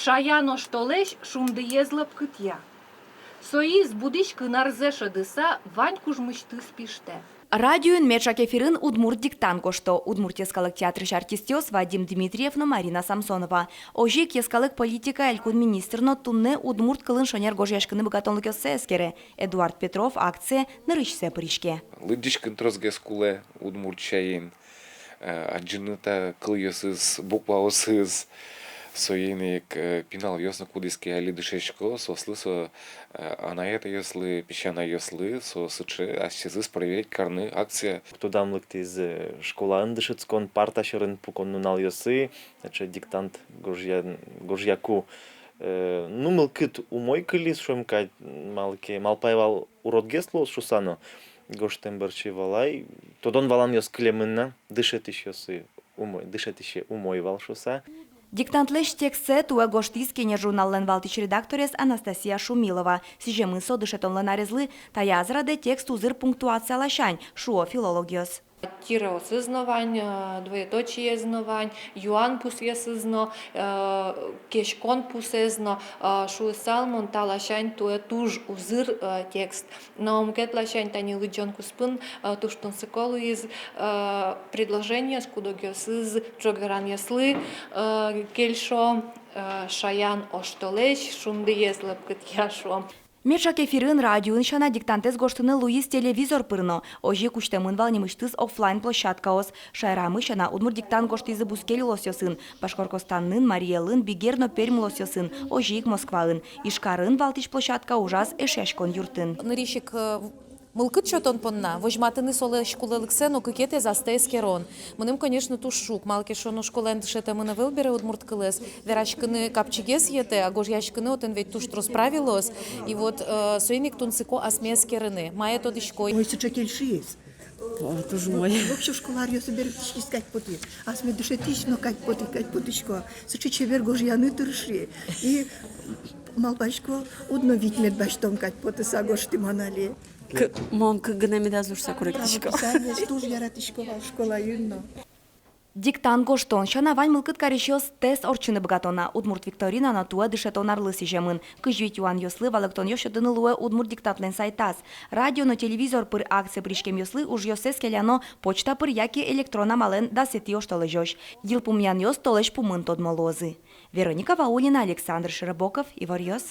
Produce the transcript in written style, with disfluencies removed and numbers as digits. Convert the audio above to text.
Шаяно штолеш шумдыезлып кытья. Соиз будич кынарзе шыдыса вань кужмышты спиште. Радиоын мечак эфирын Удмурт диктант кошто. Удмуртияскалык театрыш артистёс Вадим Дмитриевна Марина Самсонова. Ожик яскалык политика элькун министрно тунне Удмурт кылын шонер гожяшкыны богатонлык эскере. Эдуард Петров акция нырышсе пыришке. Лыдишкын трозгескуле Удмурт чайын. Аджыныта кылйосыз, букваосыз. Соенек пинал ясно кудиски али дышечко, сослы анаета яслы, песчана яслы, сычы, асчезыс проверить карны акция. Тудамлык тиз школа андышыцкон парташырын пукон нунал ясы, диктант гожьяку. Нумыл кыт умой кылис шомкать малпайвал уродгесло шусано гоштем барчи валай. Тодон валан яс клемынна дышет еще умой вал шуса. Диктантлеш текстсе туа гоштискене журналлен валтич редакторес Анастасия Шумилова. Сижемын содышетонлен арезлы, таязраде текст узыр пунктуация лашань, шуо филологиос. Тирео сызнавань, двоеточие знавань, юан пусье сызно, кешкон пусезно, шуысал монталашань туе туж узыр текст. Но мкет лашань тани лыджон куспын туштун сыколу из предложения скудогиос из чогверан яслы, кельшо, шаян оштолеш, шунды езлып кытьяшо. Мечак эфирын радиоын шана диктантес гоштыны Луис телевизор пырно. Ожи куштемын валнимыштыз оффлайн площадкаос. Шайрамы шана Удмурт диктант гоштызы Бускели лосёсын. Башкоркостаннын, Мариелын, Бигерно Пермь лосёсын. Ожик Москваын. Ишкарын валтич площадка ужас эшяшкон юртын. Ныришик мылкыт чотон понна, вожматыны соле школалыксе, но кыкете застес керон. Мыным, конечно, тушук, малки шоно школен дышете мына вылбере Удмурт кылес. Верачкыны капчигес ете, а гожьяшкыны отен ведь туш тросправилос. И вот соиник тунцыко асмес керыны. Мая то дышкой. Ой, сыча кельшиес. Тоже мой. Вообще школар я собер искать поты. А сме дышетично кать потышко. Сыча чевер гожьяны тырши. И малбашко удно витмет баштом кать поты сагошты манали. Мам, как гномеда зурса корректичко. Туж яратышко школа юнно. Диктант гоштон, шана вань мылкыт каришёс тест орчыны богатона. Удмурт Викторина на туа дышетон арлы сижемын. Кыжвит юан ёслы валыктон ёшыдыны луэ Удмурт диктатлен сайтас. Радио но телевизор пыр акция пришкем ёслы уж ёсес келяно почта пыр яки электрона мален да сети оштолы жёш. Йыл пумян ёс толеш пумын тодмолозы. Вероника Ваулина, Александр Широбоков, Ивар Ёс.